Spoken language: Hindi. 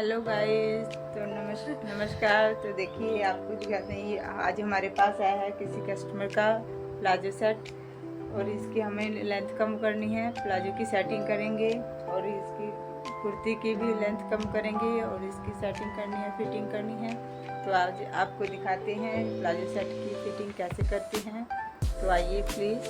हेलो गाइस, तो नमस्कार। तो देखिए आपको दिखाते हैं, ये आज हमारे पास आया है किसी कस्टमर का प्लाजो सेट, और इसकी हमें लेंथ कम करनी है। प्लाजो की सेटिंग करेंगे और इसकी कुर्ती की भी लेंथ कम करेंगे और इसकी सेटिंग करनी है, फिटिंग करनी है। तो आज आपको दिखाते हैं प्लाजो सेट की फिटिंग कैसे करते हैं। तो आइए प्लीज़।